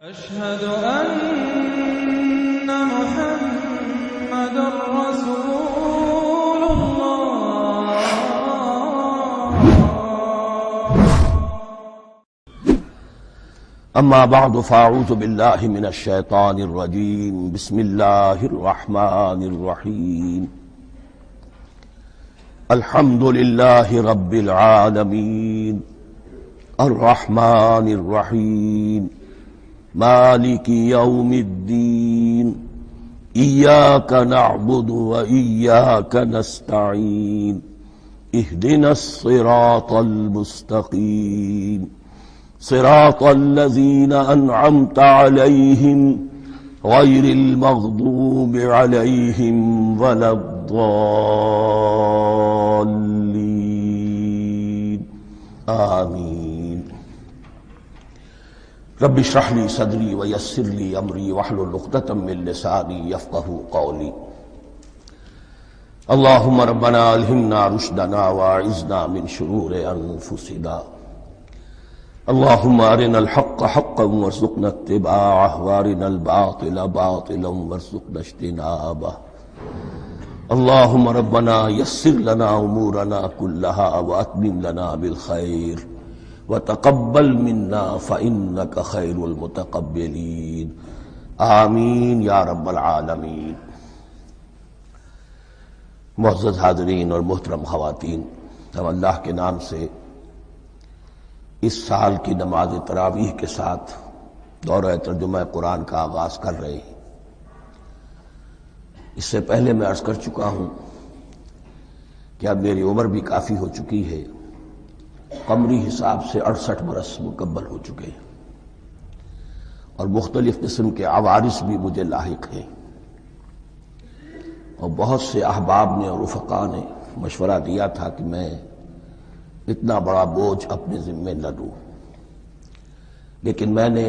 أشهد أن محمد رسول الله. أما بعد فأعوذ بالله من الشيطان الرجيم. بسم الله الرحمن الرحيم. الحمد لله رب العالمين الرحمن الرحيم مالك يوم الدين إياك نعبد وإياك نستعين اهدنا الصراط المستقيم صراط الذين أنعمت عليهم غير المغضوب عليهم ولا الضالين آمين. رب اشرح لي صدري ويسر لي أمري واحلل عقدة من لساني يفقهوا قولي. اللهم ربنا ألهمنا رشدنا وأعذنا من شرور أنفسنا. اللهم أرنا الحق حقا وارزقنا اتباعه وأرنا الباطل باطلا وارزقنا اجتنابه. اللهم ربنا يسر لنا أمورنا كلها وأتمم لنا بالخير وتقبل منا فإنك خير المتقبلين آمین یا رب العالمین. معزز حاضرین اور محترم خواتین، ہم اللہ کے نام سے اس سال کی نماز تراویح کے ساتھ دورہ ترجمہ قرآن کا آغاز کر رہے ہیں. اس سے پہلے میں عرض کر چکا ہوں کہ اب میری عمر بھی کافی ہو چکی ہے. قمری حساب سے 68 برس مکمل ہو چکے ہیں اور مختلف قسم کے عوارض بھی مجھے لاحق ہیں، اور بہت سے احباب نے اور رفقاء نے مشورہ دیا تھا کہ میں اتنا بڑا بوجھ اپنے ذمے نہ لوں، لیکن میں نے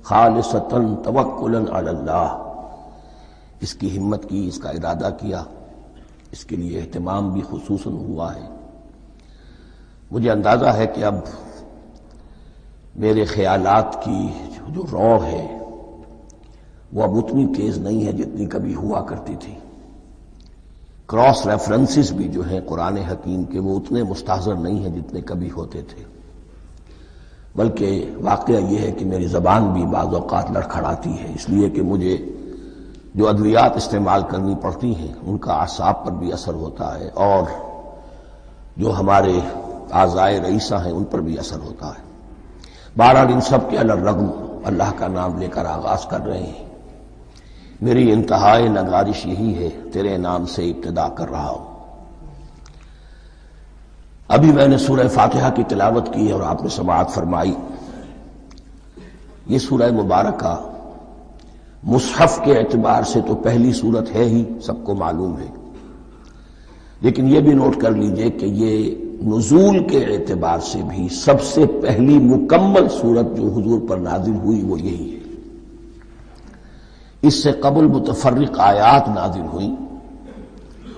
خالصتاً توکلاً علی اللہ اس کی ہمت کی، اس کا ارادہ کیا. اس کے لیے اہتمام بھی خصوصاً ہوا ہے. مجھے اندازہ ہے کہ اب میرے خیالات کی جو رو ہے وہ اب اتنی تیز نہیں ہے جتنی کبھی ہوا کرتی تھی. کراس ریفرنسز بھی جو ہیں قرآن حکیم کے وہ اتنے مستحضر نہیں ہیں جتنے کبھی ہوتے تھے، بلکہ واقعہ یہ ہے کہ میری زبان بھی بعض اوقات لڑکھڑاتی ہے، اس لیے کہ مجھے جو ادویات استعمال کرنی پڑتی ہیں ان کا اعصاب پر بھی اثر ہوتا ہے، اور جو ہمارے اعضائے رئیسہ ہیں ان پر بھی اثر ہوتا ہے. بہرحال ان سب کے علی الرغم اللہ کا نام لے کر آغاز کر رہے ہیں. میری انتہائی نگارش یہی ہے، تیرے نام سے ابتدا کر رہا ہوں. ابھی میں نے سورہ فاتحہ کی تلاوت کی اور آپ نے سماعت فرمائی. یہ سورہ مبارکہ مصحف کے اعتبار سے تو پہلی سورت ہے ہی، سب کو معلوم ہے، لیکن یہ بھی نوٹ کر لیجئے کہ یہ نزول کے اعتبار سے بھی سب سے پہلی مکمل سورت جو حضور پر نازل ہوئی وہ یہی ہے. اس سے قبل متفرق آیات نازل ہوئیں.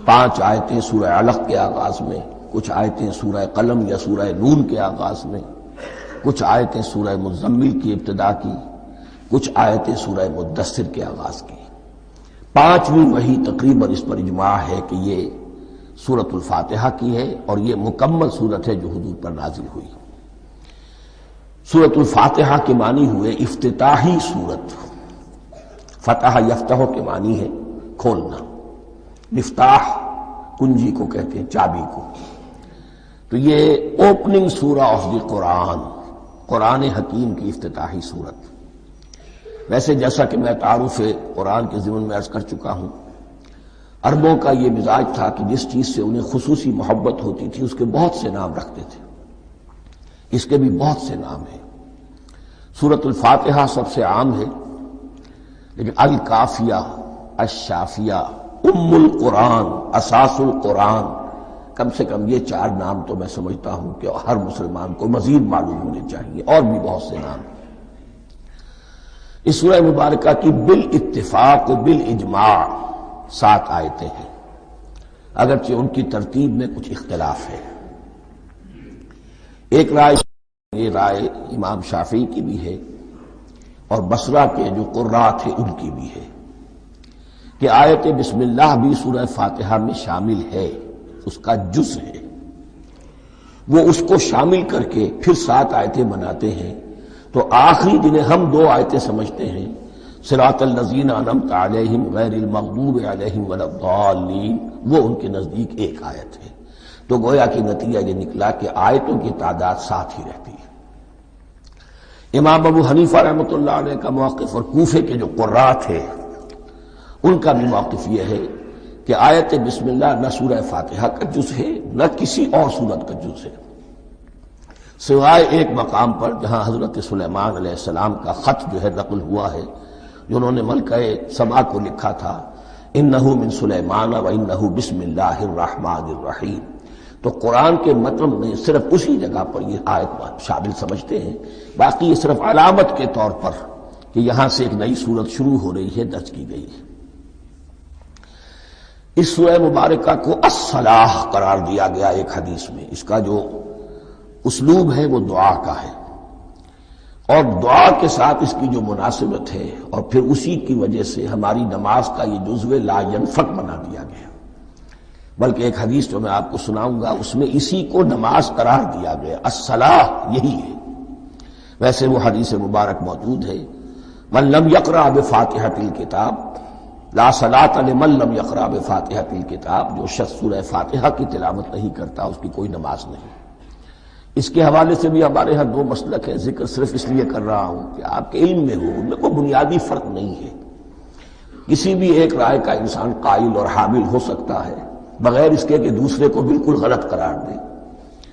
5 آیتیں سورہ علق کے آغاز میں، کچھ آیتیں سورہ قلم یا سورہ نون کے آغاز میں، کچھ آیتیں سورہ مزمل کی ابتدا کی، کچھ آیتیں سورہ مدثر کے آغاز کی. 5ویں وحی تقریباً اس پر اجماع ہے کہ یہ سورۃ الفاتحہ کی ہے، اور یہ مکمل سورت ہے جو حضور پر نازل ہوئی. سورۃ الفاتحہ کے معنی ہوئے افتتاحی سورت. فتح یفتح کے معنی ہے کھولنا، مفتاح کنجی کو کہتے ہیں، چابی کو. تو یہ اوپننگ سورہ آف دی قرآن، قرآن حکیم کی افتتاحی سورت. ویسے جیسا کہ میں تعارف قرآن کے ضمن میں عرض کر چکا ہوں، عربوں کا یہ مزاج تھا کہ جس چیز سے انہیں خصوصی محبت ہوتی تھی اس کے بہت سے نام رکھتے تھے. اس کے بھی بہت سے نام ہیں. سورۃ الفاتحہ سب سے عام ہے، لیکن الکافیہ، الشافیہ، ام القرآن، اساس القرآن، کم سے کم یہ 4 نام تو میں سمجھتا ہوں کہ ہر مسلمان کو مزید معلوم ہونے چاہیے، اور بھی بہت سے نام. اس سورہ مبارکہ کی بالاتفاق و بالاجماع 7 آیتیں ہیں، اگرچہ ان کی ترتیب میں کچھ اختلاف ہے. ایک رائے، یہ رائے امام شافعی کی بھی ہے اور بصرہ کے جو قراء تھے ان کی بھی ہے کہ آیت بسم اللہ بھی سورہ فاتحہ میں شامل ہے، اس کا جز ہے، وہ اس کو شامل کر کے پھر 7 آیتیں بناتے ہیں، تو آخری جنہیں ہم 2 آیتیں سمجھتے ہیں صراط الذین انعمت علیہم غیر المغضوب علیہم ولا الضالین، وہ ان کے نزدیک ایک آیت ہے۔ تو گویا کہ نتیجہ یہ نکلا کہ آیتوں کی تعداد 7 ہی رہتی ہے۔ امام ابو حنیفہ رحمۃ اللہ علیہ کا موقف اور کوفے کے جو قراء تھے ان کا بھی موقف یہ ہے کہ آیت بسم اللہ نہ سورہ فاتحہ کا جز ہے نہ کسی اور سورت کا جز ہے، سوائے ایک مقام پر جہاں حضرت سلیمان علیہ السلام کا خط جو ہے نقل ہوا ہے، جنہوں نے ملکہ سبا کو لکھا تھا انہو من سلیمان و انہو بسم اللہ الرحمن الرحیم، تو قرآن کے مطلب میں صرف اسی جگہ پر یہ آیت شامل سمجھتے ہیں، باقی یہ صرف علامت کے طور پر کہ یہاں سے ایک نئی سورت شروع ہو رہی ہے درج کی گئی ہے۔ اس سورہ مبارکہ کو الصلاح قرار دیا گیا ایک حدیث میں، اس کا جو اسلوب ہے وہ دعا کا ہے، اور دعا کے ساتھ اس کی جو مناسبت ہے اور پھر اسی کی وجہ سے ہماری نماز کا یہ جزو لا ینفک بنا دیا گیا، بلکہ ایک حدیث جو میں آپ کو سناؤں گا اس میں اسی کو نماز قرار دیا گیا، الصلاح یہی ہے۔ ویسے وہ حدیث مبارک موجود ہے من لم یقرأ بفاتحۃ الکتاب لا صلاۃ لمن لم یقرأ بفاتحۃ الکتاب، جو شخص سورہ فاتحہ کی تلاوت نہیں کرتا اس کی کوئی نماز نہیں۔ اس کے حوالے سے بھی ہمارے ہاں 2 مسلک ہیں، ذکر صرف اس لیے کر رہا ہوں کہ آپ کے علم میں ہو، ان میں کوئی بنیادی فرق نہیں ہے، کسی بھی ایک رائے کا انسان قائل اور حامل ہو سکتا ہے بغیر اس کے کہ دوسرے کو بالکل غلط قرار دے،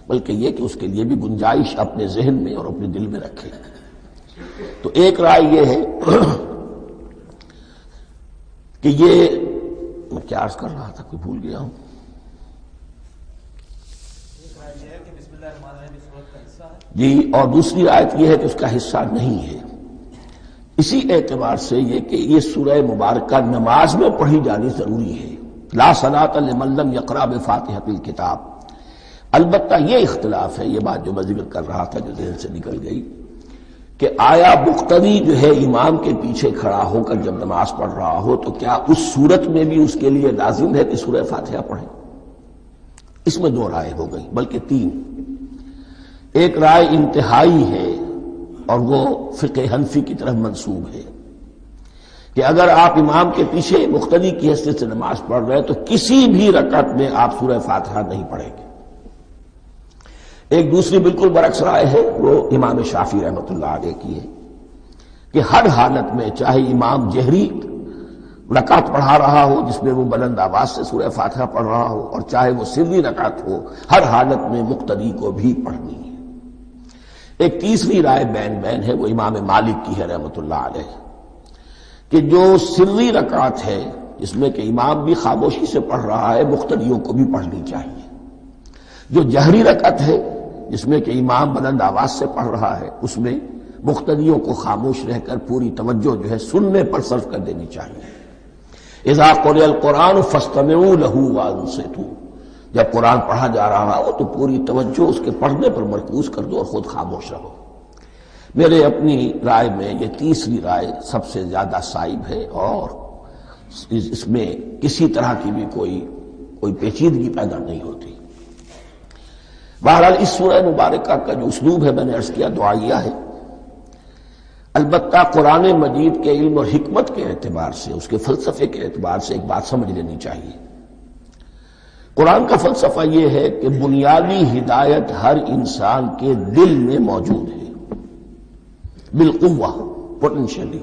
بلکہ یہ کہ اس کے لیے بھی گنجائش اپنے ذہن میں اور اپنے دل میں رکھے۔ تو ایک رائے یہ ہے کہ یہ میں کیا عرض کر رہا تھا کوئی بھول گیا ہوں، جی، اور دوسری آیت یہ ہے کہ اس کا حصہ نہیں ہے۔ اسی اعتبار سے یہ کہ یہ سورہ مبارکہ نماز میں پڑھی جانی ضروری ہے، لا صلاۃ لمن لم یقرأ بفاتحۃ الکتاب۔ البتہ یہ اختلاف ہے، یہ بات جو میں ذکر کر رہا تھا جو ذہن سے نکل گئی، کہ آیا مقتدی جو ہے امام کے پیچھے کھڑا ہو کر جب نماز پڑھ رہا ہو تو کیا اس صورت میں بھی اس کے لیے لازم ہے کہ سورہ فاتحہ پڑھے؟ اس میں 2 رائے ہو گئی، بلکہ 3۔ ایک رائے انتہائی ہے اور وہ فقہ حنفی کی طرف منسوب ہے کہ اگر آپ امام کے پیچھے مقتدی کی حیثیت سے نماز پڑھ رہے تو کسی بھی رکعت میں آپ سورہ فاتحہ نہیں پڑھیں گے۔ ایک دوسری بالکل برعکس رائے ہے، وہ امام شافعی رحمۃ اللہ علیہ کی ہے کہ ہر حالت میں چاہے امام جہری رکعت پڑھا رہا ہو جس میں وہ بلند آواز سے سورہ فاتحہ پڑھ رہا ہو اور چاہے وہ سری رکعت ہو، ہر حالت میں مقتدی کو بھی پڑھنی ہے۔ ایک تیسری رائے بین ہے، وہ امام مالک کی ہے رحمۃ اللہ علیہ، کہ جو سری رکعت ہے جس میں کہ امام بھی خاموشی سے پڑھ رہا ہے مقتدیوں کو بھی پڑھنی چاہیے، جو جہری رکعت ہے جس میں کہ امام بلند آواز سے پڑھ رہا ہے اس میں مقتدیوں کو خاموش رہ کر پوری توجہ جو ہے سننے پر صرف کر دینی چاہیے۔ اذا قرئ القرآن فاستمعوا له وانصتوا، جب قرآن پڑھا جا رہا ہو تو پوری توجہ اس کے پڑھنے پر مرکوز کر دو اور خود خاموش رہو۔ میرے اپنی رائے میں یہ تیسری رائے سب سے زیادہ صائب ہے اور اس میں کسی طرح کی بھی کوئی پیچیدگی پیدا نہیں ہوتی۔ بہرحال اس سورہ مبارکہ کا جو اسلوب ہے میں نے عرض کیا دعائیہ ہے، البتہ قرآن مجید کے علم اور حکمت کے اعتبار سے، اس کے فلسفے کے اعتبار سے ایک بات سمجھ لینی چاہیے۔ قرآن کا فلسفہ یہ ہے کہ بنیادی ہدایت ہر انسان کے دل میں موجود ہے، بالقوہ، پوٹینشلی۔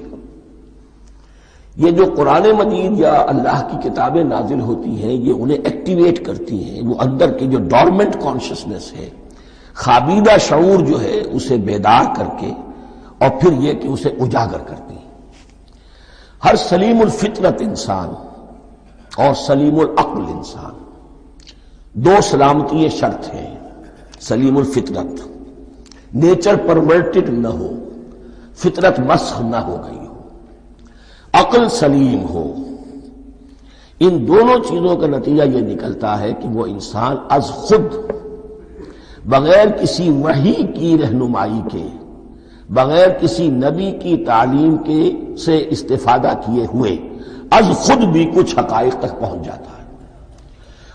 یہ جو قرآن مجید یا اللہ کی کتابیں نازل ہوتی ہیں یہ انہیں ایکٹیویٹ کرتی ہیں، وہ اندر کی جو ڈورمنٹ کانشسنس ہے، خوابیدہ شعور جو ہے اسے بیدار کر کے اور پھر یہ کہ اسے اجاگر کرتی ہیں۔ ہر سلیم الفطرت انسان اور سلیم العقل انسان، 2 سلامتی شرط ہیں۔ سلیم الفطرت، نیچر پرورٹڈ نہ ہو، فطرت مسخ نہ ہو گئی ہو، عقل سلیم ہو، ان دونوں چیزوں کا نتیجہ یہ نکلتا ہے کہ وہ انسان از خود بغیر کسی وحی کی رہنمائی کے بغیر کسی نبی کی تعلیم کے سے استفادہ کیے ہوئے از خود بھی کچھ حقائق تک پہنچ جاتا ہے.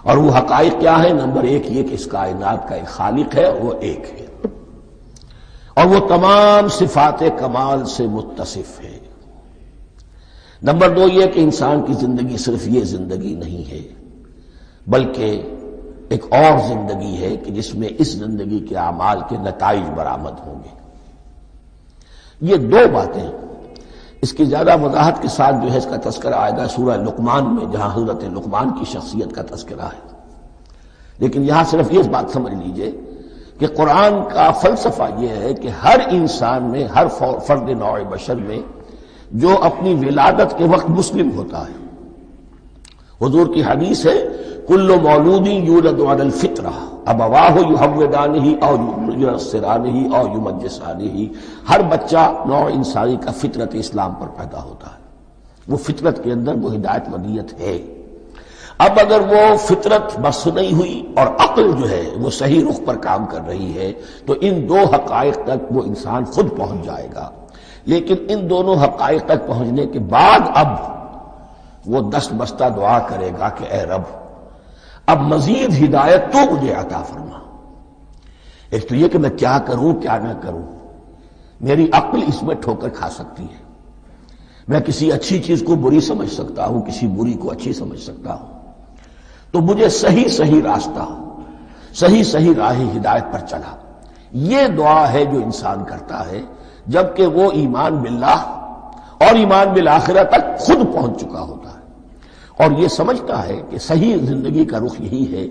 اور وہ حقائق کیا ہے؟ نمبر ایک یہ کہ اس کائنات کا ایک خالق ہے اور وہ ایک ہے، اور وہ تمام صفات کمال سے متصف ہے. نمبر دو یہ کہ انسان کی زندگی صرف یہ زندگی نہیں ہے، بلکہ ایک اور زندگی ہے کہ جس میں اس زندگی کے اعمال کے نتائج برآمد ہوں گے. یہ دو باتیں، اس کی زیادہ وضاحت کے ساتھ جو ہے اس کا تذکرہ آئے گا سورہ لقمان میں، جہاں حضرت لقمان کی شخصیت کا تذکرہ ہے. لیکن یہاں صرف یہ بات سمجھ لیجئے کہ قرآن کا فلسفہ یہ ہے کہ ہر انسان میں، ہر فرد نوع بشر میں جو اپنی ولادت کے وقت مسلم ہوتا ہے. حضور کی حدیث ہے کل مولود یولد علی الفطرہ ابواہ یحودانہ او ینصرانہ او یمجسانہ. ہر بچہ نوع انسانی کا فطرت اسلام پر پیدا ہوتا ہے، وہ فطرت کے اندر وہ ہدایت ودیت ہے. اب اگر وہ فطرت بس نہیں ہوئی اور عقل جو ہے وہ صحیح رخ پر کام کر رہی ہے تو ان دو حقائق تک وہ انسان خود پہنچ جائے گا. لیکن ان دونوں حقائق تک پہنچنے کے بعد اب وہ دست بستہ دعا کرے گا کہ اے رب اب مزید ہدایت تو مجھے عطا فرما. ایک تو یہ کہ میں کیا کروں کیا نہ کروں، میری عقل اس میں ٹھوکر کھا سکتی ہے. میں کسی اچھی چیز کو بری سمجھ سکتا ہوں، کسی بری کو اچھی سمجھ سکتا ہوں. تو مجھے صحیح راستہ، صحیح راہ ہدایت پر چلا. یہ دعا ہے جو انسان کرتا ہے جبکہ وہ ایمان باللہ اور ایمان بالآخرہ تک خود پہنچ چکا ہوتا ہے، اور یہ سمجھتا ہے کہ صحیح زندگی کا رخ یہی ہے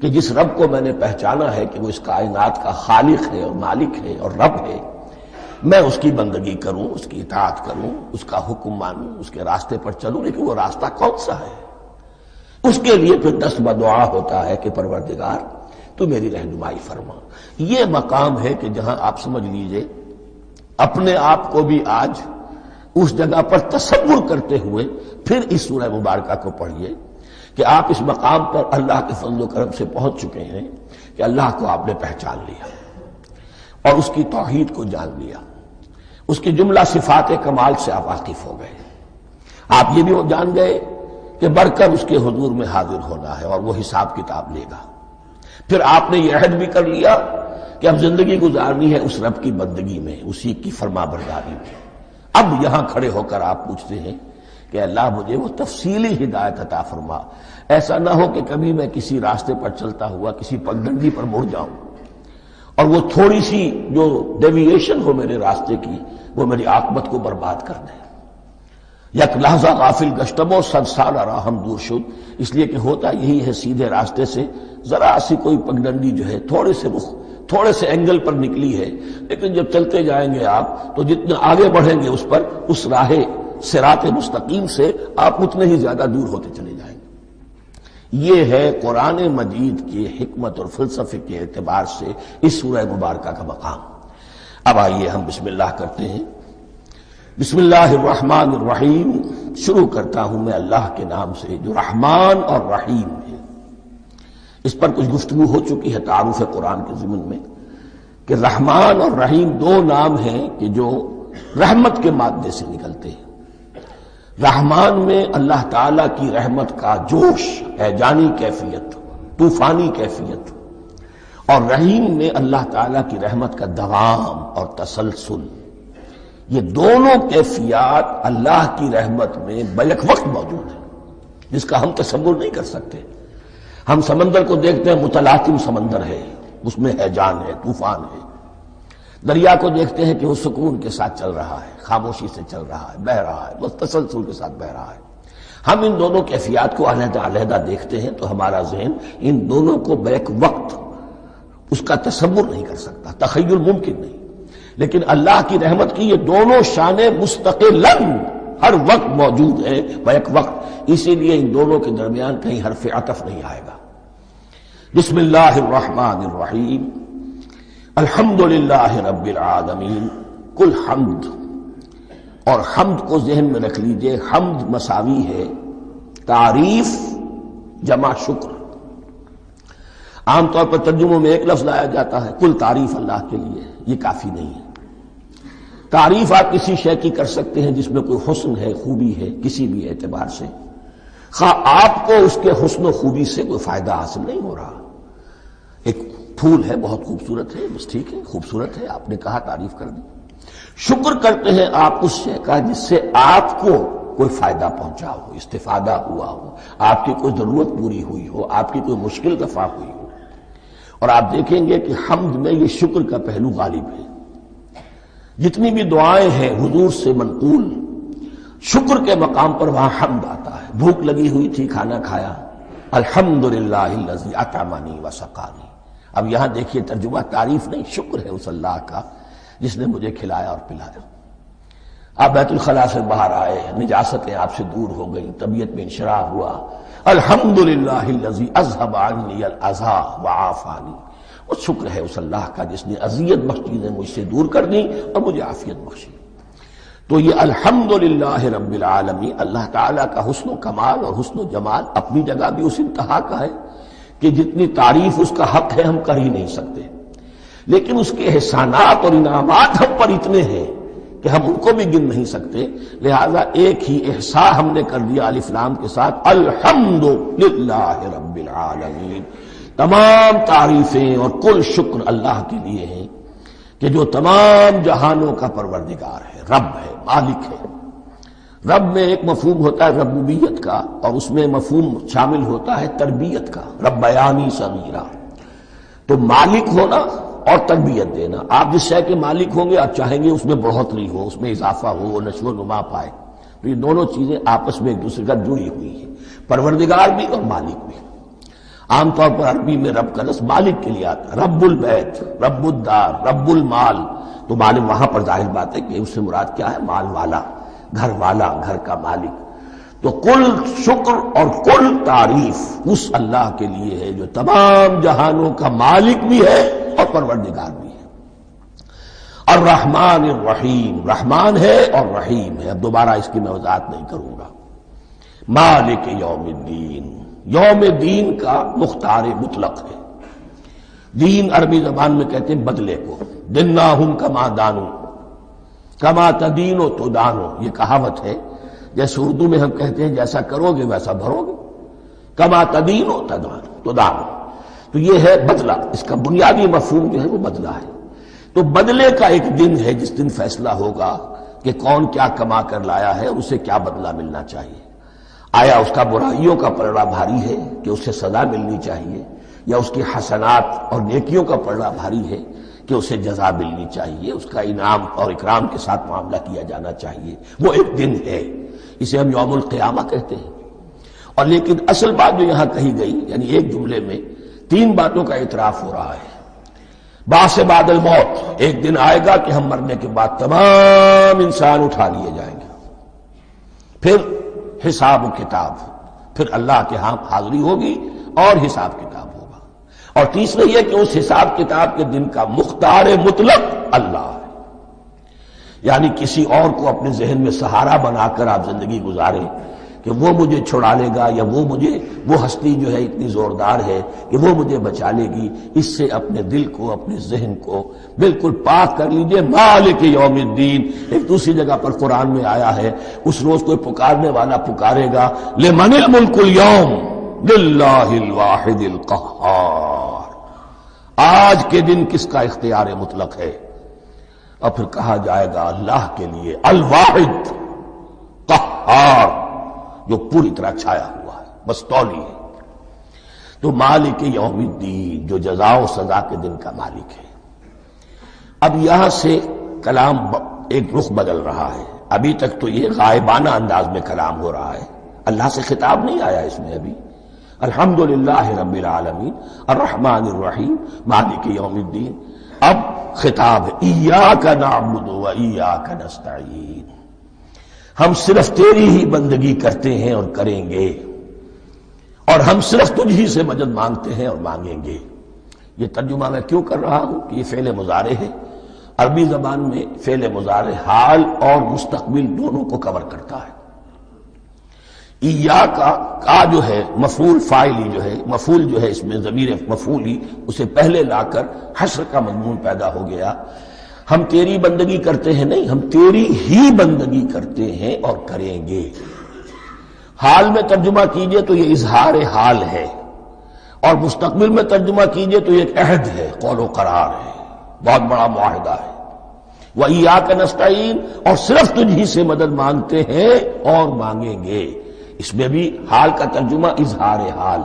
کہ جس رب کو میں نے پہچانا ہے کہ وہ اس کائنات کا خالق ہے اور مالک ہے اور رب ہے، میں اس کی بندگی کروں، اس کی اطاعت کروں، اس کا حکم مانوں، اس کے راستے پر چلوں. لیکن وہ راستہ کون سا ہے؟ اس کے لیے پھر دست بدعا ہوتا ہے کہ پروردگار تو میری رہنمائی فرما. یہ مقام ہے کہ جہاں آپ سمجھ لیجئے اپنے آپ کو بھی آج اس جگہ پر تصور کرتے ہوئے پھر اس سورہ مبارکہ کو پڑھیے کہ آپ اس مقام پر اللہ کے فضل و کرم سے پہنچ چکے ہیں کہ اللہ کو آپ نے پہچان لیا اور اس کی توحید کو جان لیا، اس کی جملہ صفات کمال سے آپ واقف ہو گئے. آپ یہ بھی جان گئے کہ بڑھ کر اس کے حضور میں حاضر ہونا ہے اور وہ حساب کتاب لے گا. پھر آپ نے یہ عہد بھی کر لیا کہ اب زندگی گزارنی ہے اس رب کی بندگی میں، اسی کی فرما برداری میں. اب یہاں کھڑے ہو کر آپ پوچھتے ہیں کہ اللہ مجھے وہ تفصیلی ہدایت عطا فرما. ایسا نہ ہو کہ کبھی میں کسی راستے پر چلتا ہوا کسی پگڈنڈی پر مڑ جاؤں اور وہ تھوڑی سی جو ڈیویشن ہو میرے راستے کی وہ میری عاقبت کو برباد کر دے. یک لحظہ غافل گشتم و صد سال راہم دور شد. اس لیے کہ ہوتا یہی ہے سیدھے راستے سے ذرا سی کوئی پگڈنڈی جو ہے تھوڑے سے اینگل پر نکلی ہے، لیکن جب چلتے جائیں گے آپ تو جتنا آگے بڑھیں گے اس پر، اس راہ صراط مستقیم سے آپ اتنے ہی زیادہ دور ہوتے چلے جائیں گے. یہ ہے قرآن مجید کی حکمت اور فلسفے کے اعتبار سے اس سورہ مبارکہ کا مقام. اب آئیے ہم بسم اللہ کرتے ہیں. بسم اللہ الرحمن الرحیم. شروع کرتا ہوں میں اللہ کے نام سے جو رحمان اور رحیم ہے. اس پر کچھ گفتگو ہو چکی ہے تعارف قرآن کے ضمن میں کہ رحمان اور رحیم دو نام ہیں کہ جو رحمت کے مادے سے نکلتے ہیں. رحمان میں اللہ تعالی کی رحمت کا جوش ہے، جانی کیفیت، طوفانی کیفیت، اور رحیم میں اللہ تعالی کی رحمت کا دوام اور تسلسل. یہ دونوں کیفیات اللہ کی رحمت میں بیک وقت موجود ہیں جس کا ہم تصور نہیں کر سکتے. ہم سمندر کو دیکھتے ہیں متلاطم سمندر ہے، اس میں ہیجان ہے، طوفان ہے. دریا کو دیکھتے ہیں کہ وہ سکون کے ساتھ چل رہا ہے، خاموشی سے چل رہا ہے، بہہ رہا ہے، بس تسلسل کے ساتھ بہہ رہا ہے. ہم ان دونوں کیفیات کو علیحدہ علیحدہ دیکھتے ہیں تو ہمارا ذہن ان دونوں کو بیک وقت اس کا تصور نہیں کر سکتا، تخیل ممکن نہیں. لیکن اللہ کی رحمت کی یہ دونوں شانیں مستقلاً ہر وقت موجود ہیں بیک وقت. اسی لیے ان دونوں کے درمیان کہیں حرف عطف نہیں آئے گا. بسم اللہ الرحمن الرحیم. الحمدللہ رب العالمین. کل حمد، اور حمد کو ذہن میں رکھ لیجئے، حمد مساوی ہے تعریف جمع شکر. عام طور پر ترجموں میں ایک لفظ لایا جاتا ہے، کل تعریف اللہ کے لیے، یہ کافی نہیں ہے. تعریف آپ کسی شے کی کر سکتے ہیں جس میں کوئی حسن ہے، خوبی ہے، کسی بھی اعتبار سے، خواہ آپ کو اس کے حسن و خوبی سے کوئی فائدہ حاصل نہیں ہو رہا۔ ایک پھول ہے، بہت خوبصورت ہے، بس ٹھیک ہے، خوبصورت ہے، آپ نے کہا، تعریف کر دی۔ شکر کرتے ہیں آپ اس شے کا جس سے آپ کو کوئی فائدہ پہنچا ہو، استفادہ ہوا ہو، آپ کی کوئی ضرورت پوری ہوئی ہو، آپ کی کوئی مشکل دفع ہوئی ہو۔ اور آپ دیکھیں گے کہ حمد میں یہ شکر کا پہلو غالب ہے۔ جتنی بھی دعائیں ہیں حضور سے منقول، شکر کے مقام پر وہاں حمد آتا ہے۔ بھوک لگی ہوئی تھی، کھانا کھایا، الحمدللہ الذی اطعمنی وسقانی۔ اب یہاں دیکھیے ترجمہ تعریف نہیں، شکر ہے اس اللہ کا جس نے مجھے کھلایا اور پلایا۔ آپ بیت الخلاء سے باہر آئے، نجاستیں آپ سے دور ہو گئیں، طبیعت میں انشراح ہوا، الحمدللہ الذی اذھب عنی الاذی وعافانی۔ وہ شکر ہے اس اللہ کا جس نے اذیت بخش چیزیں مجھ سے دور کر دیں اور مجھے عافیت بخشی۔ تو یہ الحمدللہ رب العالمین، اللہ تعالیٰ کا حسن و کمال اور حسن و جمال اپنی جگہ بھی اس انتہا کا ہے کہ جتنی تعریف اس کا حق ہے ہم کر ہی نہیں سکتے، لیکن اس کے احسانات اور انعامات ہم پر اتنے ہیں کہ ہم ان کو بھی گن نہیں سکتے۔ لہذا ایک ہی احساء ہم نے کر دیا الف لام کے ساتھ، الحمدللہ رب العالمین۔ تمام تعریفیں اور کل شکر اللہ کے لیے ہیں کہ جو تمام جہانوں کا پروردگار ہے، رب ہے، مالک ہے۔ رب میں ایک مفہوم ہوتا ہے ربوبیت کا، اور اس میں مفہوم شامل ہوتا ہے تربیت کا، ربیانی صغیرہ۔ تو مالک ہونا اور تربیت دینا، آپ جس شے کے مالک ہوں گے آپ چاہیں گے اس میں بڑھوتری ہو، اس میں اضافہ ہو، نشو و نما پائے۔ تو یہ دونوں چیزیں آپس میں ایک دوسرے کا جڑی ہوئی ہیں، پروردگار بھی اور مالک بھی۔ عام طور پر عربی میں رب کا لفظ مالک کے لیے آتا ہے، رب البیت، رب الدار، رب المال۔ تو مال وہاں پر ظاہر بات ہے کہ اس سے مراد کیا ہے، مال والا، گھر والا، گھر کا مالک۔ تو کل شکر اور کل تعریف اس اللہ کے لیے ہے جو تمام جہانوں کا مالک بھی ہے اور پروردگار بھی ہے۔ الرحمن الرحیم، رحمان ہے اور رحیم ہے۔ اب دوبارہ اس کی میں وضاحت نہیں کروں گا۔ مالک یوم الدین، یوم دین کا مختار مطلق ہے۔ دین عربی زبان میں کہتے ہیں بدلے کو، دناہم کما دانو، کما تدینو تو دانو، یہ کہاوت ہے۔ جیسے اردو میں ہم کہتے ہیں جیسا کرو گے ویسا بھرو گے، کما تدینو تو دانو، تو یہ ہے بدلہ۔ اس کا بنیادی مفہوم جو ہے وہ بدلہ ہے۔ تو بدلے کا ایک دن ہے جس دن فیصلہ ہوگا کہ کون کیا کما کر لایا ہے اور اسے کیا بدلہ ملنا چاہیے۔ آیا اس کا برائیوں کا پلڑا بھاری ہے کہ اسے سزا ملنی چاہیے، یا اس کی حسنات اور نیکیوں کا پلڑا بھاری ہے کہ اسے جزا ملنی چاہیے، اس کا انعام اور اکرام کے ساتھ معاملہ کیا جانا چاہیے۔ وہ ایک دن ہے، اسے ہم یوم القیامہ کہتے ہیں۔ اور لیکن اصل بات جو یہاں کہی گئی، یعنی ایک جملے میں تین باتوں کا اعتراف ہو رہا ہے۔ بعث بعد الموت، ایک دن آئے گا کہ ہم مرنے کے بعد تمام انسان اٹھا لیے جائیں گے، پھر حساب و کتاب، پھر اللہ کے ہاں حاضری ہوگی اور حساب کتاب ہوگا۔ اور تیسرے یہ کہ اس حساب کتاب کے دن کا مختار مطلق اللہ ہے، یعنی کسی اور کو اپنے ذہن میں سہارا بنا کر آپ زندگی گزاریں کہ وہ مجھے چھڑا لے گا، یا وہ ہستی جو ہے اتنی زوردار ہے کہ وہ مجھے بچا لے گی، اس سے اپنے دل کو، اپنے ذہن کو بالکل پاک کر لیجئے۔ مالک یوم الدین، ایک دوسری جگہ پر قرآن میں آیا ہے، اس روز کوئی پکارنے والا پکارے گا، لمن الملک اليوم للہ الواحد القہار، آج کے دن کس کا اختیار مطلق ہے؟ اور پھر کہا جائے گا اللہ کے لیے، الواحد قہار، جو پوری طرح چھایا ہوا ہے، مستولی ہے۔ تو مالک یوم الدین، جو جزا و سزا کے دن کا مالک ہے۔ اب یہاں سے کلام ایک رخ بدل رہا ہے۔ ابھی تک تو یہ غائبانہ انداز میں کلام ہو رہا ہے، اللہ سے خطاب نہیں آیا اس میں ابھی۔ الحمدللہ رب العالمین الرحمن الرحیم مالک یوم الدین۔ اب خطاب ہے، ایاک نعبد و ایاک نستعین، ہم صرف تیری ہی بندگی کرتے ہیں اور کریں گے، اور ہم صرف تجھ ہی سے مدد مانگتے ہیں اور مانگیں گے۔ یہ ترجمہ میں کیوں کر رہا ہوں کہ یہ فعل مضارع ہے۔ عربی زبان میں فعل مضارع حال اور مستقبل دونوں کو کور کرتا ہے۔ ایاک کا جو ہے مفعول فاعلی جو ہے، مفعول جو ہے اس میں ضمیر مفعولی، اسے پہلے لا کر حشر کا مضمون پیدا ہو گیا۔ ہم تیری بندگی کرتے ہیں نہیں، ہم تیری ہی بندگی کرتے ہیں اور کریں گے۔ حال میں ترجمہ کیجئے تو یہ اظہار حال ہے، اور مستقبل میں ترجمہ کیجئے تو یہ ایک عہد ہے، قول و قرار ہے، بہت بڑا معاہدہ ہے۔ وَإِيَّاكَ نَسْتَعِينُ، اور صرف تجھ ہی سے مدد مانگتے ہیں اور مانگیں گے۔ اس میں بھی حال کا ترجمہ اظہار حال،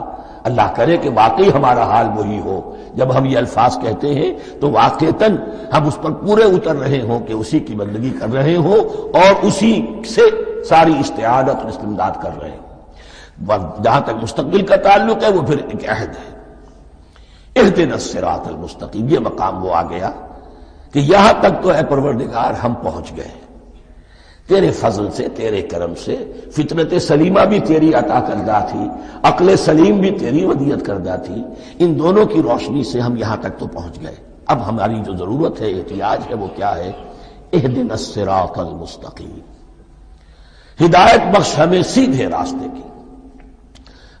اللہ کرے کہ واقعی ہمارا حال وہی ہو، جب ہم یہ الفاظ کہتے ہیں تو واقعتاً ہم اس پر پورے اتر رہے ہوں کہ اسی کی بندگی کر رہے ہوں اور اسی سے ساری استعانت اور استمداد کر رہے ہوں۔ جہاں تک مستقبل کا تعلق ہے وہ پھر ایک عہد ہے، اہدنا الصراط المستقیم۔ یہ مقام وہ آ گیا کہ یہاں تک تو اے پروردگار ہم پہنچ گئے، تیرے فضل سے، تیرے کرم سے۔ فطرت سلیمہ بھی تیری عطا کردہ تھی، عقل سلیم بھی تیری ودیعت کردہ تھی، ان دونوں کی روشنی سے ہم یہاں تک تو پہنچ گئے۔ اب ہماری جو ضرورت ہے، احتیاج ہے، وہ کیا ہے؟ اہدنا الصراط المستقیم، ہدایت بخش ہمیں سیدھے راستے کی۔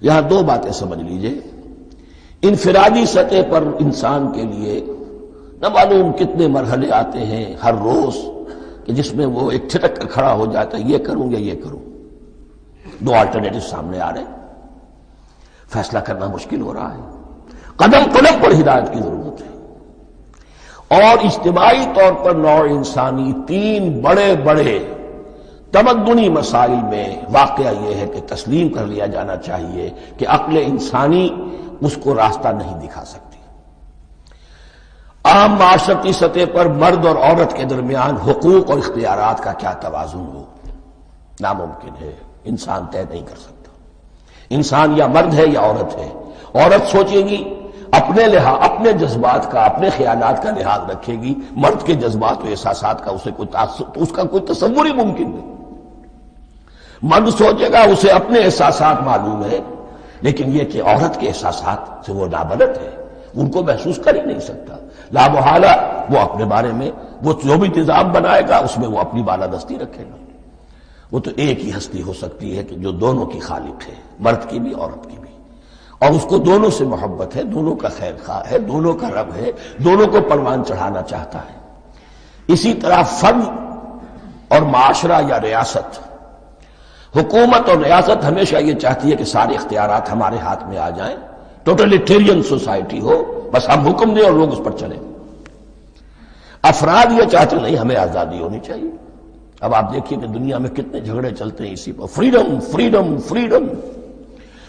یہاں دو باتیں سمجھ لیجئے، انفرادی سطح پر انسان کے لیے نہ معلوم کتنے مرحلے آتے ہیں ہر روز کہ جس میں وہ ایک چھٹک کر کھڑا ہو جاتا ہے، یہ کروں یا یہ کروں، دو آلٹرنیٹو سامنے آ رہے ہیں، فیصلہ کرنا مشکل ہو رہا ہے، قدم قدم پر ہدایت کی ضرورت ہے۔ اور اجتماعی طور پر نوع انسانی تین بڑے بڑے تمدنی مسائل میں واقعہ یہ ہے کہ تسلیم کر لیا جانا چاہیے کہ عقل انسانی اس کو راستہ نہیں دکھا سکتی۔ عام معاشرتی سطح پر مرد اور عورت کے درمیان حقوق اور اختیارات کا کیا توازن ہو، ناممکن ہے، انسان طے نہیں کر سکتا۔ انسان یا مرد ہے یا عورت ہے، عورت سوچے گی اپنے لحاظ، اپنے جذبات کا، اپنے خیالات کا لحاظ رکھے گی، مرد کے جذبات و احساسات کا اسے کوئی اس کا کوئی تصور ہی ممکن نہیں۔ مرد سوچے گا اسے اپنے احساسات معلوم ہے، لیکن یہ کہ عورت کے احساسات سے وہ نابلد ہے، ان کو محسوس کر ہی نہیں سکتا، لا محالہ وہ اپنے بارے میں وہ جو بھی نظام بنائے گا اس میں وہ اپنی بالادستی رکھے گا۔ وہ تو ایک ہی ہستی ہو سکتی ہے کہ جو دونوں کی خالق ہے، مرد کی بھی عورت کی بھی، اور اس کو دونوں سے محبت ہے، دونوں کا خیر خواہ ہے، دونوں کا رب ہے، دونوں کو پروان چڑھانا چاہتا ہے۔ اسی طرح فرد اور معاشرہ یا ریاست، حکومت اور ریاست ہمیشہ یہ چاہتی ہے کہ سارے اختیارات ہمارے ہاتھ میں آ جائیں، ٹوٹلیٹیرین سوسائٹی ہو، بس ہم حکم دیں اور لوگ اس پر چلیں۔ افراد یہ چاہتے نہیں، ہمیں آزادی ہونی چاہیے۔ اب آپ دیکھیے کہ دنیا میں کتنے جھگڑے چلتے ہیں اسی پر، فریڈم فریڈم فریڈم۔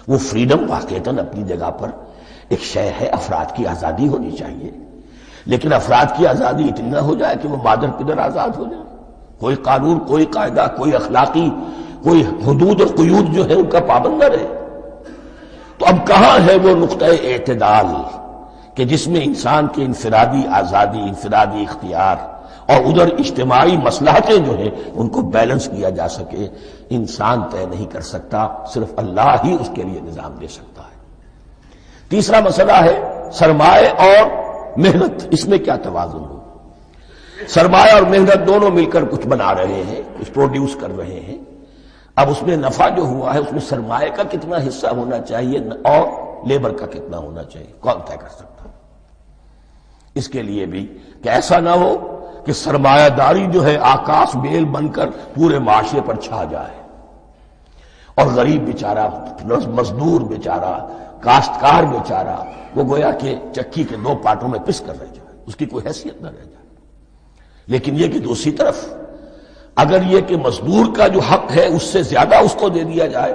وہ فریڈم واقعتاً اپنی جگہ پر ایک شے ہے، افراد کی آزادی ہونی چاہیے، لیکن افراد کی آزادی اتنی نہ ہو جائے کہ وہ مادر پدر آزاد ہو جائے، کوئی قانون، کوئی قاعدہ، کوئی اخلاقی کوئی حدود اور قیود جو ہے ان کا پابند نہ رہے۔ تو اب کہاں ہے وہ نقطہ اعتدال کہ جس میں انسان کی انفرادی آزادی، انفرادی اختیار اور ادھر اجتماعی مصلحتیں جو ہیں ان کو بیلنس کیا جا سکے؟ انسان طے نہیں کر سکتا، صرف اللہ ہی اس کے لیے نظام دے سکتا ہے۔ تیسرا مسئلہ ہے سرمایہ اور محنت، اس میں کیا توازن ہو؟ سرمایہ اور محنت دونوں مل کر کچھ بنا رہے ہیں، کچھ پروڈیوس کر رہے ہیں۔ اب اس میں نفع جو ہوا ہے اس میں سرمایہ کا کتنا حصہ ہونا چاہیے اور لیبر کا کتنا ہونا چاہیے، کون طے کر سکتا؟ اس کے لیے بھی کہ ایسا نہ ہو کہ سرمایہ داری جو ہے آکاش بیل بن کر پورے معاشرے پر چھا جائے، اور غریب بیچارہ، مزدور بیچارہ، کاشتکار بیچارہ وہ گویا کہ چکی کے دو پارٹوں میں پس کر رہ جائے، اس کی کوئی حیثیت نہ رہ جائے۔ لیکن یہ کہ دوسری طرف اگر یہ کہ مزدور کا جو حق ہے اس سے زیادہ اس کو دے دیا جائے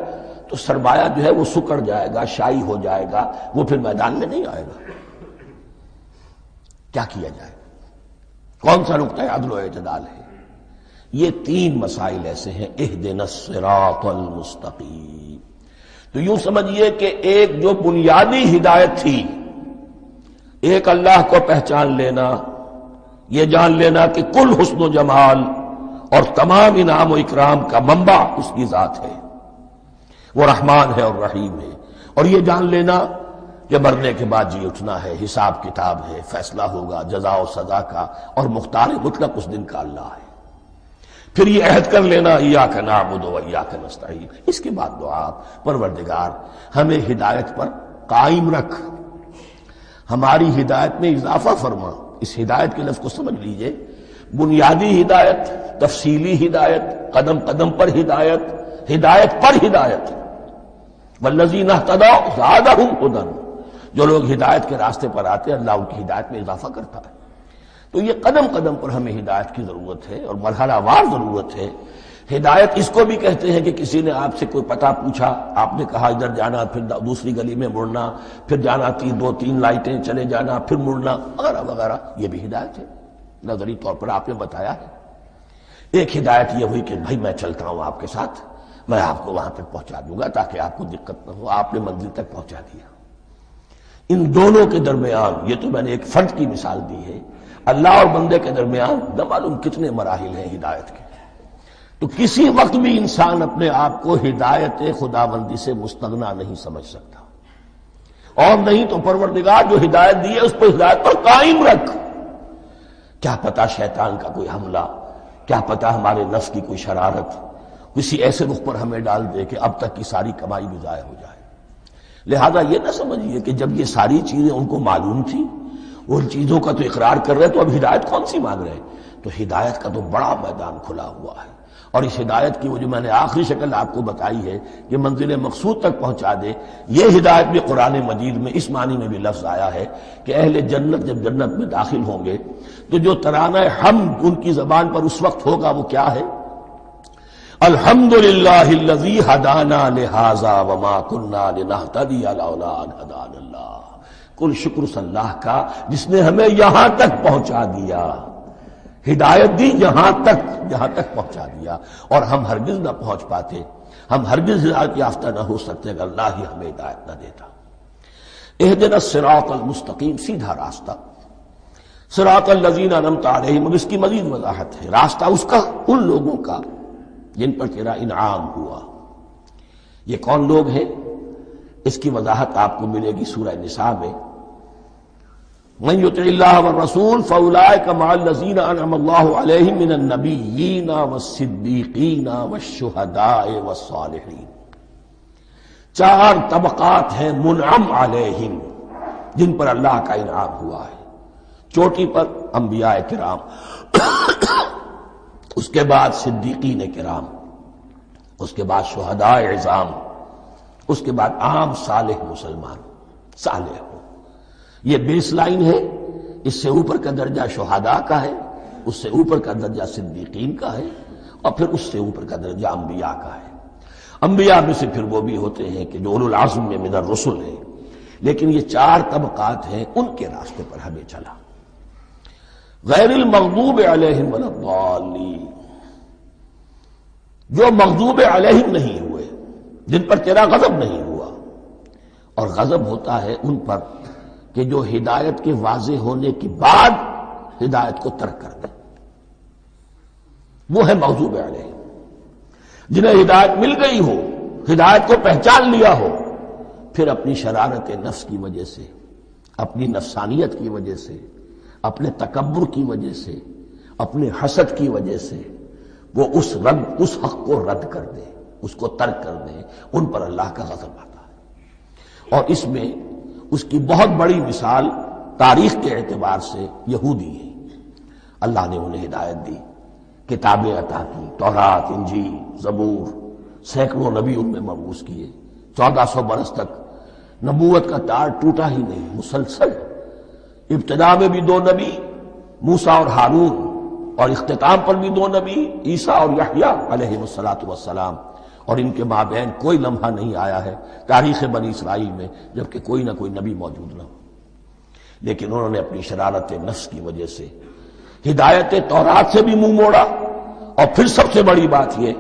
تو سرمایہ جو ہے وہ سکڑ جائے گا، شائی ہو جائے گا، وہ پھر میدان میں نہیں آئے گا۔ کیا کیا جائے؟ کون سا نقطہ عدل و اعتدال ہے؟ یہ تین مسائل ایسے ہیں، اہدنا الصراط المستقیم۔ تو یوں سمجھیے کہ ایک جو بنیادی ہدایت تھی، ایک اللہ کو پہچان لینا، یہ جان لینا کہ کل حسن و جمال اور تمام انعام و اکرام کا منبع اس کی ذات ہے، وہ رحمان ہے اور رحیم ہے، اور یہ جان لینا کہ مرنے کے بعد جی اٹھنا ہے، حساب کتاب ہے، فیصلہ ہوگا جزا و سزا کا، اور مختار مطلق اس دن کا اللہ ہے۔ پھر یہ عہد کر لینا ایاک نعبد و ایاک نستعین۔ اس کے بعد دعا، پروردگار ہمیں ہدایت پر قائم رکھ، ہماری ہدایت میں اضافہ فرما۔ اس ہدایت کے لفظ کو سمجھ لیجئے بنیادی ہدایت، تفصیلی ہدایت، قدم قدم پر ہدایت، ہدایت پر ہدایت. والذین اہتدوا زادہم ہدی، جو لوگ ہدایت کے راستے پر آتے ہیں اللہ ان کی ہدایت میں اضافہ کرتا ہے. تو یہ قدم قدم پر ہمیں ہدایت کی ضرورت ہے اور مرحلہ وار ضرورت ہے. ہدایت اس کو بھی کہتے ہیں کہ کسی نے آپ سے کوئی پتہ پوچھا، آپ نے کہا ادھر جانا، پھر دوسری گلی میں مڑنا، پھر جانا دو تین لائٹیں چلے جانا، پھر مڑنا وغیرہ وغیرہ، یہ بھی ہدایت ہے. نظری طور پر آپ نے بتایا ہے. ایک ہدایت یہ ہوئی کہ بھائی میں چلتا ہوں آپ کے ساتھ، میں آپ کو وہاں تک پہنچا دوں گا تاکہ آپ کو دقت نہ ہو، آپ نے منزل تک پہنچا دیا. ان دونوں کے درمیان، یہ تو میں نے ایک فرد کی مثال دی ہے، اللہ اور بندے کے درمیان نہ معلوم کتنے مراحل ہیں ہدایت کے. تو کسی وقت بھی انسان اپنے آپ کو ہدایت خداوندی سے مستغنا نہیں سمجھ سکتا، اور نہیں تو پروردگار جو ہدایت دی ہے اس پر ہدایت پر قائم رکھ. کیا پتہ شیطان کا کوئی حملہ، کیا پتہ ہمارے نفس کی کوئی شرارت کسی ایسے رخ پر ہمیں ڈال دے کہ اب تک کی ساری کمائی بھی ضائع ہو جائے. لہذا یہ نہ سمجھیے کہ جب یہ ساری چیزیں ان کو معلوم تھی، ان چیزوں کا تو اقرار کر رہے تو اب ہدایت کون سی مانگ رہے؟ تو ہدایت کا تو بڑا میدان کھلا ہوا ہے. اور اس ہدایت کی وہ جو میں نے آخری شکل آپ کو بتائی ہے کہ منزل مقصود تک پہنچا دے، یہ ہدایت بھی قرآن مجید میں اس معنی میں بھی لفظ آیا ہے کہ اہل جنت جب جنت میں داخل ہوں گے تو جو ترانہ حمد ان کی زبان پر اس وقت ہوگا وہ کیا ہے؟ الحمدللہ الذی ہدانا لہذا وما کنا لنہتدی لولا ان ہدانا اللہ. کل شکر اللہ کا جس نے ہمیں یہاں تک پہنچا دیا، ہدایت دی یہاں تک پہنچا دیا. اور ہم ہرگز نہ پہنچ پاتے، ہم ہرگز ہدایت یافتہ نہ ہو سکتے اگر اللہ ہی ہمیں ہدایت نہ دیتا. اہدنا الصراط المستقیم، سیدھا راستہ. صراط الذین انعمت علیہم، اب اس کی مزید وضاحت ہے. راستہ اس کا ان لوگوں کا جن پر تیرا انعام ہوا. یہ کون لوگ ہیں؟ اس کی وضاحت آپ کو ملے گی سورہ نساء میں. من یطع اللہ والرسول فاولئک مع الذین انعم اللہ علیہم من النبیین والصدیقین والشہداء والصالحین. 4 طبقات ہیں منعم علیہم جن پر اللہ کا انعام ہوا ہے. چوٹی پر انبیاء کرام، اس کے بعد صدیقین کرام، اس کے بعد شہداء عظام، اس کے بعد عام صالح مسلمان صالح ہو. یہ بیس لائن ہے. اس سے اوپر کا درجہ شہداء کا ہے، اس سے اوپر کا درجہ صدیقین کا ہے، اور پھر اس سے اوپر کا درجہ انبیاء کا ہے. انبیاء میں سے پھر وہ بھی ہوتے ہیں کہ جو اولو العزم میں من الرسل ہیں. لیکن یہ 4 طبقات ہیں، ان کے راستے پر ہمیں چلا. غیر المغضوب علیہم ولا الضالین، جو مغضوب علیہم نہیں ہوئے، جن پر تیرا غضب نہیں ہوا. اور غضب ہوتا ہے ان پر کہ جو ہدایت کے واضح ہونے کے بعد ہدایت کو ترک کر دیں، وہ ہے مغضوب علیہم. جنہیں ہدایت مل گئی ہو، ہدایت کو پہچان لیا ہو، پھر اپنی شرارت نفس کی وجہ سے، اپنی نفسانیت کی وجہ سے، اپنے تکبر کی وجہ سے، اپنے حسد کی وجہ سے وہ اس حق کو رد کر دیں، اس کو ترک کر دیں. ان پر اللہ کا غضب آتا ہے. اور اس میں اس کی بہت بڑی مثال تاریخ کے اعتبار سے یہودی ہے. اللہ نے انہیں ہدایت دی، کتابیں عطا کی، تورات، انجیل، زبور، سینکڑوں نبی ان میں مبعوث کیے. 1400 برس تک نبوت کا تار ٹوٹا ہی نہیں، مسلسل. ابتدا میں بھی 2 نبی، موسیٰ اور ہارون، اور اختتام پر بھی 2 نبی، عیسیٰ اور یحییٰ علیہ السلام. اور ان کے مابین کوئی لمحہ نہیں آیا ہے تاریخ بنی اسرائیل میں جبکہ کوئی نہ کوئی نبی موجود نہ ہو. لیکن انہوں نے اپنی شرارت نفس کی وجہ سے ہدایت تورات سے بھی منہ موڑا. اور پھر سب سے بڑی بات یہ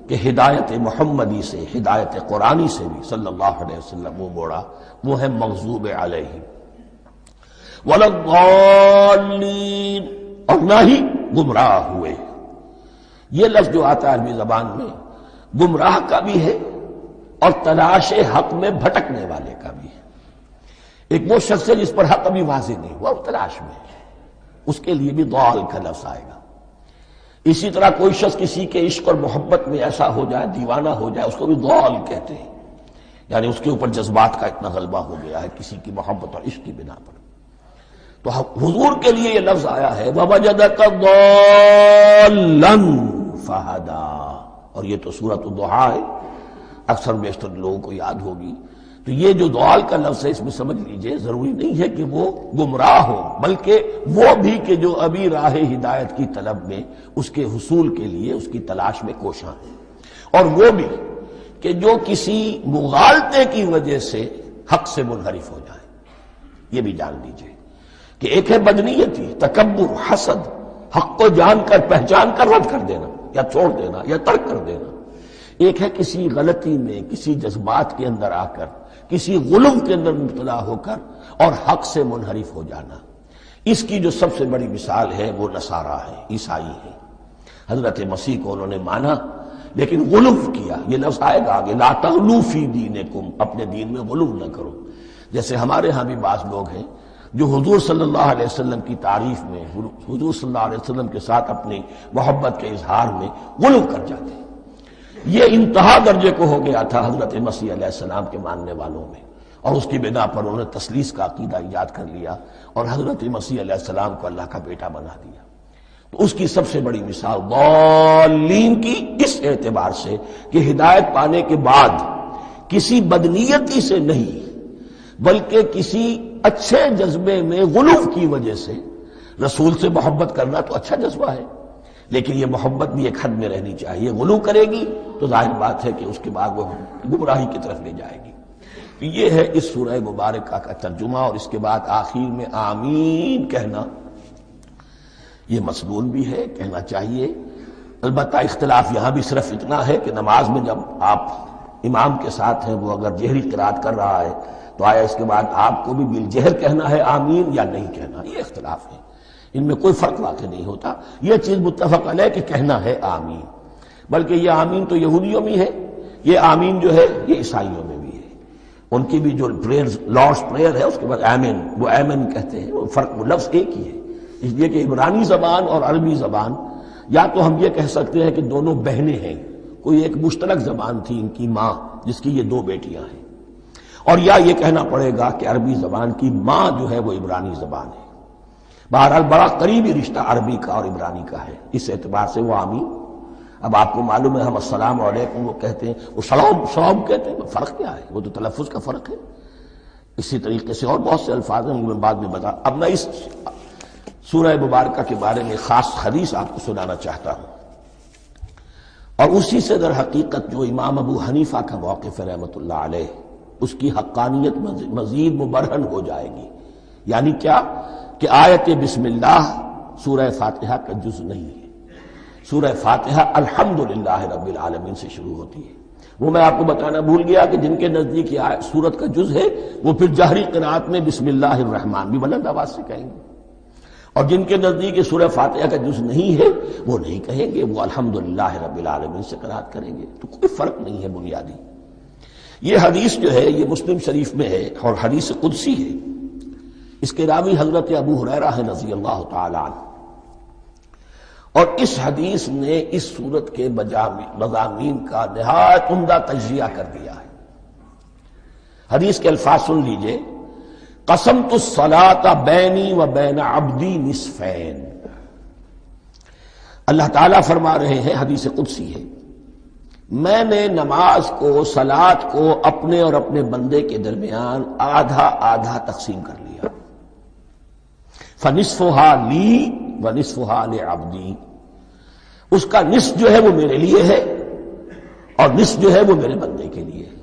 کہ ہدایت محمدی سے، ہدایت قرآنی سے بھی صلی اللہ علیہ وسلم منہ موڑا. وہ ہے مغضوب علیہم ولا الضالین، اور نہ ہی گمراہ ہوئے. یہ لفظ جو آتا ہے عربی زبان میں گمراہ کا بھی ہے اور تلاش حق میں بھٹکنے والے کا بھی ہے. ایک وہ شخص ہے جس پر حق ابھی واضح نہیں ہوا، وہ تلاش میں ہے، اس کے لیے بھی ضال کا لفظ آئے گا. اسی طرح کوئی شخص کسی کے عشق اور محبت میں ایسا ہو جائے، دیوانہ ہو جائے، اس کو بھی ضال کہتے ہیں. یعنی اس کے اوپر جذبات کا اتنا غلبہ ہو گیا ہے کسی کی محبت اور عشق کی بنا پر. تو حضور کے لیے یہ لفظ آیا ہے وَوَجَدَكَ ضَالًّا فَهَدَىٰ، اور یہ تو سورۃ الضحیٰ ہے، اکثر بیشتر لوگوں کو یاد ہوگی۔ تو یہ جو ضال کا لفظ ہے اس میں سمجھ لیجئے ضروری نہیں ہے کہ وہ گمراہ ہو، بلکہ وہ بھی کہ جو ابھی راہ ہدایت کی طلب میں اس کے حصول کے لیے اس کی تلاش میں کوشاں ہیں، اور وہ بھی کہ جو کسی مغالطے کی وجہ سے حق سے منحرف ہو جائے۔ یہ بھی جان لیجئے کہ ایک ہے بدنیتی، تکبر، حسد، حق کو جان کر پہچان کر رد کر دینا یا چھوڑ دینا یا ترک کر دینا، ایک ہے کسی غلطی میں، کسی جذبات کے اندر آ کر، کسی غلو کے اندر مبتلا ہو کر اور حق سے منحرف ہو جانا۔ اس کی جو سب سے بڑی مثال ہے وہ نصارہ ہے، عیسائی ہے۔ حضرت مسیح کو انہوں نے مانا لیکن غلو کیا، یہ لفظ آئے گا آگے، لا تغلو فی دینکم، اپنے دین میں غلو نہ کرو۔ جیسے ہمارے ہاں بھی بعض لوگ ہیں جو حضور صلی اللہ علیہ وسلم کی تعریف میں، حضور صلی اللہ علیہ وسلم کے ساتھ اپنی محبت کے اظہار میں غلو کر جاتے ہیں۔ یہ انتہا درجے کو ہو گیا تھا حضرت مسیح علیہ السلام کے ماننے والوں میں، اور اس کی بنا پر انہوں نے تثلیث کا عقیدہ ایجاد کر لیا اور حضرت مسیح علیہ السلام کو اللہ کا بیٹا بنا دیا۔ تو اس کی سب سے بڑی مثال ضالین کی اس اعتبار سے کہ ہدایت پانے کے بعد کسی بدنیتی سے نہیں بلکہ کسی اچھے جذبے میں غلو کی وجہ سے رسول سے محبت کرنا تو اچھا جذبہ ہے، لیکن یہ محبت بھی ایک حد میں رہنی چاہیے۔ غلو کرے گی تو ظاہر بات ہے کہ اس کے بعد وہ گمراہی کی طرف لے جائے گی۔ تو یہ ہے اس سورہ مبارکہ کا ترجمہ، اور اس کے بعد آخر میں آمین کہنا یہ مسنون بھی ہے، کہنا چاہیے۔ البتہ اختلاف یہاں بھی صرف اتنا ہے کہ نماز میں جب آپ امام کے ساتھ ہیں، وہ اگر جہری قرات کر رہا ہے تو آیا اس کے بعد آپ کو بھی بالجہر کہنا ہے آمین یا نہیں کہنا، یہ اختلاف ہے، ان میں کوئی فرق واقع نہیں ہوتا۔ یہ چیز متفق علیہ کہ کہنا ہے آمین، بلکہ یہ آمین تو یہودیوں میں ہے، یہ آمین جو ہے یہ عیسائیوں میں بھی ہے۔ ان کی بھی جو پریئر لارڈس پریئر ہے اس کے بعد آمین، وہ آمین کہتے ہیں، وہ فرق وہ لفظ ایک ہی ہے، اس لیے کہ عبرانی زبان اور عربی زبان یا تو ہم یہ کہہ سکتے ہیں کہ دونوں بہنیں ہیں، کوئی ایک مشترک زبان تھی ان کی ماں جس کی یہ دو بیٹیاں ہیں، اور یا یہ کہنا پڑے گا کہ عربی زبان کی ماں جو ہے وہ عبرانی زبان ہے۔ بہرحال بڑا قریبی رشتہ عربی کا اور عبرانی کا ہے، اس اعتبار سے وہ آمین۔ اب آپ کو معلوم ہے ہم السلام علیکم وہ کہتے ہیں، وہ سلام کہتے ہیں، فرق کیا ہے؟ وہ تو تلفظ کا فرق ہے۔ اسی طریقے سے اور بہت سے الفاظ ہیں، میں بعد میں بتا۔ اب میں اس سورہ مبارکہ کے بارے میں خاص حدیث آپ کو سنانا چاہتا ہوں، اور اسی سے در حقیقت جو امام ابو حنیفہ کا موقف ہے رحمۃ اللہ علیہ، اس کی حقانیت مزید مبرہن ہو جائے گی۔ یعنی کیا کہ آیت بسم اللہ سورہ فاتحہ کا جز نہیں ہے، سورہ فاتحہ الحمدللہ رب العالمین سے شروع ہوتی ہے۔ وہ میں آپ کو بتانا بھول گیا کہ جن کے نزدیک یہ سورت کا جز ہے وہ پھر جہری قرات میں بسم اللہ الرحمن بھی بلند آواز سے کہیں گے، اور جن کے نزدیک یہ سورہ فاتحہ کا جز نہیں ہے وہ نہیں کہیں گے، وہ الحمدللہ رب العالمین سے قرات کریں گے۔ تو کوئی فرق نہیں ہے بنیادی۔ یہ حدیث جو ہے یہ مسلم شریف میں ہے اور حدیث قدسی ہے، اس کے راوی حضرت ابو ہریرہ ہیں رضی اللہ تعالی عنہ، اور اس حدیث نے اس سورت کے مضامین کا نہایت عمدہ تجزیہ کر دیا ہے۔ حدیث کے الفاظ سن لیجئے، قسمت الصلاۃ بینی و بین عبدی نصفین۔ اللہ تعالیٰ فرما رہے ہیں، حدیث قدسی ہے، میں نے نماز کو، صلاۃ کو اپنے اور اپنے بندے کے درمیان آدھا آدھا تقسیم کر لیا۔ فنصفها لی ونصفها لعبدی، اس کا نصف جو ہے وہ میرے لیے ہے اور نصف جو ہے وہ میرے بندے کے لیے ہے۔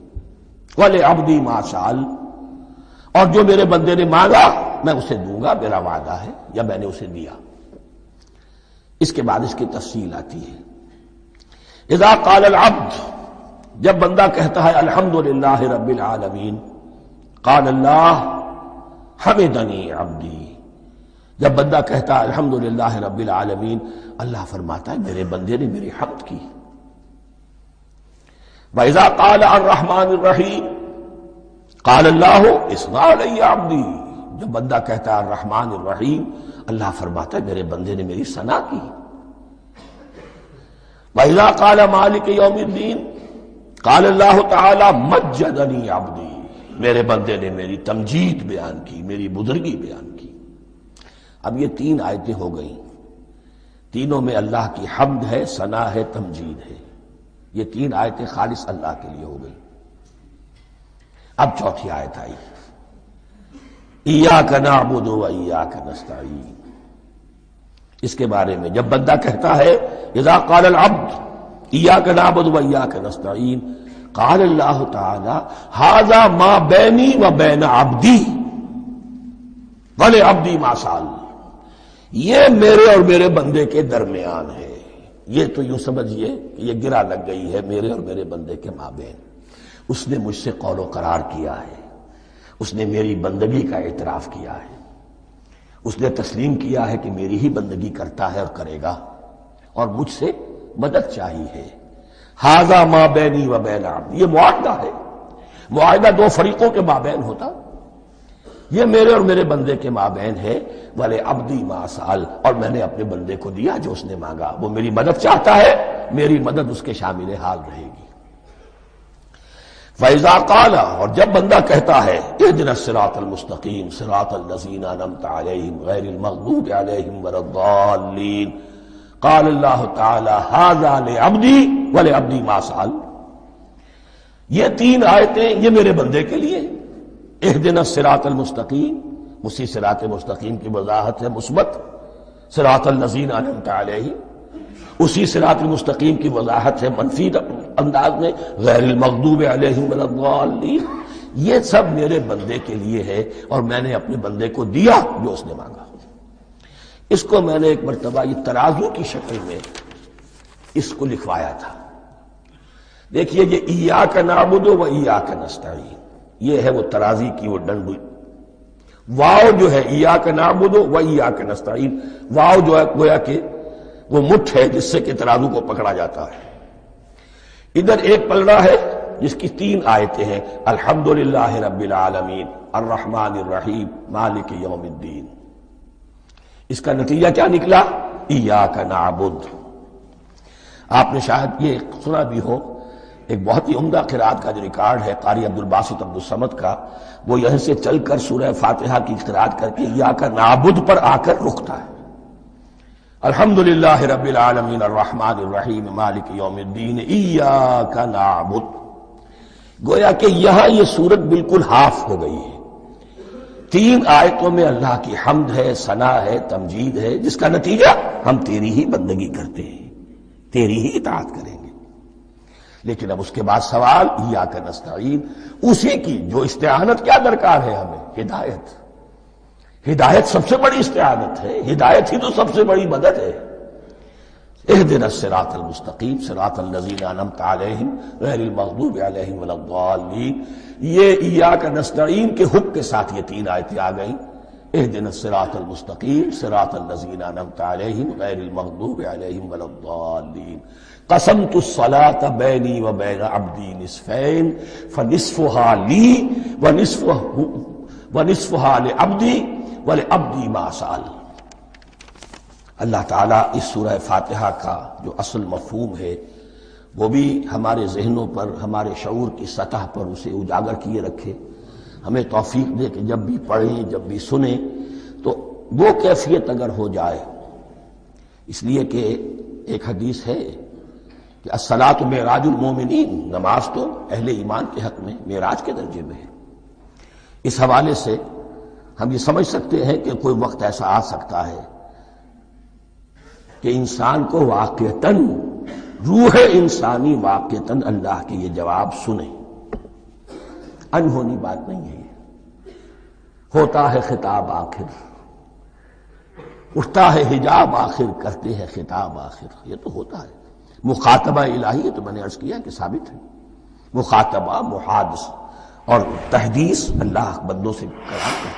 ولعبدی ما سأل، اور جو میرے بندے نے مانگا میں اسے دوں گا، میرا وعدہ ہے یا میں نے اسے دیا۔ اس کے بعد اس کی تفصیل آتی ہے، اذا قال العبد، جب بندہ کہتا ہے الحمدللہ رب العالمین، قال اللہ حمدنی عبدی، جب بندہ کہتا ہے الحمدللہ رب العالمین، اللہ فرماتا ہے میرے بندے نے میری حمد کی۔ وَإِذَا قَالَ الرَّحْمَٰنِ الرَّحِيمِ قَالَ اللَّهُ اثْنَىٰ عَلَيَّ عَبْدِي، جب بندہ کہتا ہے الرحمن الرحیم، اللہ فرماتا ہے میرے بندے نے میری ثنا کی۔ وَإِذَا قَالَ مَالِكَ يَوْمِ الدِّينِ قَالَ اللَّهُ تَعَالَىٰ مَجَّدَنِي عَبْدِي، میرے بندے نے میری تمجید بیان کی، میری بزرگی بیان کی۔ اب یہ 3 آیتیں ہو گئیں، تینوں میں اللہ کی حمد ہے، ثنا ہے، تمجید ہے۔ یہ 3 آیتیں خالص اللہ کے لیے ہو گئی۔ اب چوتھی آیت آئی، ایاک نعبد و ایاک نستعین۔ اس کے بارے میں جب بندہ کہتا ہے اذا قال العبد ایاک نعبد و ایاک نستعین، قال اللہ تعالی ھذا ما بینی و بین عبدی ولعبدی ما سأل، یہ میرے اور میرے بندے کے درمیان ہے۔ یہ تو یوں سمجھیے کہ یہ گرا لگ گئی ہے میرے اور میرے بندے کے مابین۔ اس نے مجھ سے قول و قرار کیا ہے، اس نے میری بندگی کا اعتراف کیا ہے، اس نے تسلیم کیا ہے کہ میری ہی بندگی کرتا ہے اور کرے گا، اور مجھ سے مدد چاہیے ہے۔ ھذا ما بینی و بین عبدی، یہ معاہدہ ہے۔ معاہدہ 2 فریقوں کے مابین ہوتا، یہ میرے اور میرے بندے کے مابین ہے۔ وَلِعَبْدِي مَا سَأَلَ، اور میں نے اپنے بندے کو دیا جو اس نے مانگا۔ وہ میری مدد چاہتا ہے، میری مدد اس کے شامل حال رہے گی۔ فَإِذَا قَالَ، اور جب بندہ کہتا ہے اهْدِنَا الصِّرَاطَ الْمُسْتَقِيمَ صِرَاطَ الَّذِينَ أَنْعَمْتَ عَلَيْهِمْ غَيْرِ الْمَغْضُوبِ عَلَيْهِمْ وَلَا الضَّالِّينَ، قال اللہ تعالی ھذا لعبدی ولعبدی ما سأل، یہ 3 آیتیں یہ میرے بندے کے لیے۔ اهدنا الصراط المستقیم، اسی صراط مستقیم کی وضاحت ہے مثبت، صراط الذین انعمت علیہم، اسی صراط مستقیم کی وضاحت ہے منفی انداز میں، غیر المغضوب علیہم ولا الضالین۔ یہ سب میرے بندے کے لیے ہے، اور میں نے اپنے بندے کو دیا جو اس نے مانگا۔ اس کو میں نے ایک مرتبہ یہ ترازو کی شکل میں اس کو لکھوایا تھا۔ دیکھیے یہ ایاک نعبد و ایاک نستعین، یہ ہے وہ ترازی کی وہ ڈنڈ، واو جو ہے ایاک نعبد و ایاک نستعین، واو جو ہے گویا کہ وہ مٹھ ہے جس سے کہ ترازو کو پکڑا جاتا ہے۔ ادھر ایک پلڑا ہے جس کی 3 آیتیں ہیں، الحمدللہ رب العالمین الرحمن الرحیم مالک یوم الدین۔ اس کا نتیجہ کیا نکلا؟ ایاک نعبد۔ آپ نے شاید یہ سنا بھی ہو، ایک بہت ہی عمدہ قرات کا جو ریکارڈ ہے قاری عبدالباسط عبدالصمد کا، وہ یہیں سے چل کر سورہ فاتحہ کی قرات کر کے ایاک نعبد پر آ کر رکتا ہے۔ الحمدللہ رب العالمین الرحمن الرحیم مالک یوم الدین ایاک نعبد۔ گویا کہ یہاں یہ صورت بالکل ہاف ہو گئی ہے۔ 3 آیتوں میں اللہ کی حمد ہے، ثنا ہے، تمجید ہے، جس کا نتیجہ ہم تیری ہی بندگی کرتے ہیں، تیری ہی اطاعت کریں گے۔ لیکن اب اس کے بعد سوال ایاک نستعین، اسی کی جو استعانت کیا درکار ہے ہمیں؟ ہدایت۔ ہدایت سب سے بڑی استعانت ہے، ہدایت ہی تو سب سے بڑی مدد ہے۔ اهدنا الصراط المستقیم صراط الذین انعمت علیہم غیر المغضوب علیہم ولا الضالین۔ یہ ایاک نستعین کے حکم کے ساتھ یہ 3 آیتیں آ گئیں، اهدنا الصراط المستقیم صراط الذین انعمت علیہم غیر المغضوب علیہم ولا الضالین۔ قسمت الصلاة بینی و بین عبدی نصفین فنصفها لی ونصفها لعبدی ولعبدی ما سأل۔ اللہ تعالیٰ اس سورہ فاتحہ کا جو اصل مفہوم ہے وہ بھی ہمارے ذہنوں پر، ہمارے شعور کی سطح پر اسے اجاگر کیے رکھے، ہمیں توفیق دے کہ جب بھی پڑھیں، جب بھی سنیں تو وہ کیفیت اگر ہو جائے۔ اس لیے کہ ایک حدیث ہے کہ الصلاۃ معراج المومنین، نماز تو اہل ایمان کے حق میں معراج کے درجے میں ہے۔ اس حوالے سے ہم یہ سمجھ سکتے ہیں کہ کوئی وقت ایسا آ سکتا ہے کہ انسان کو واقعتاً، روح انسانی واقعتاً اللہ کے یہ جواب سنے۔ انہونی بات نہیں ہے یہ، ہوتا ہے خطاب آخر، اٹھتا ہے حجاب آخر، کرتے ہیں خطاب آخر، یہ تو ہوتا ہے۔ مخاطبہ الہی، یہ تو میں نے عرض کیا کہ ثابت ہے، مخاطبہ، محادث اور تحدیث اللہ بندوں سے کلام کرتا ہے۔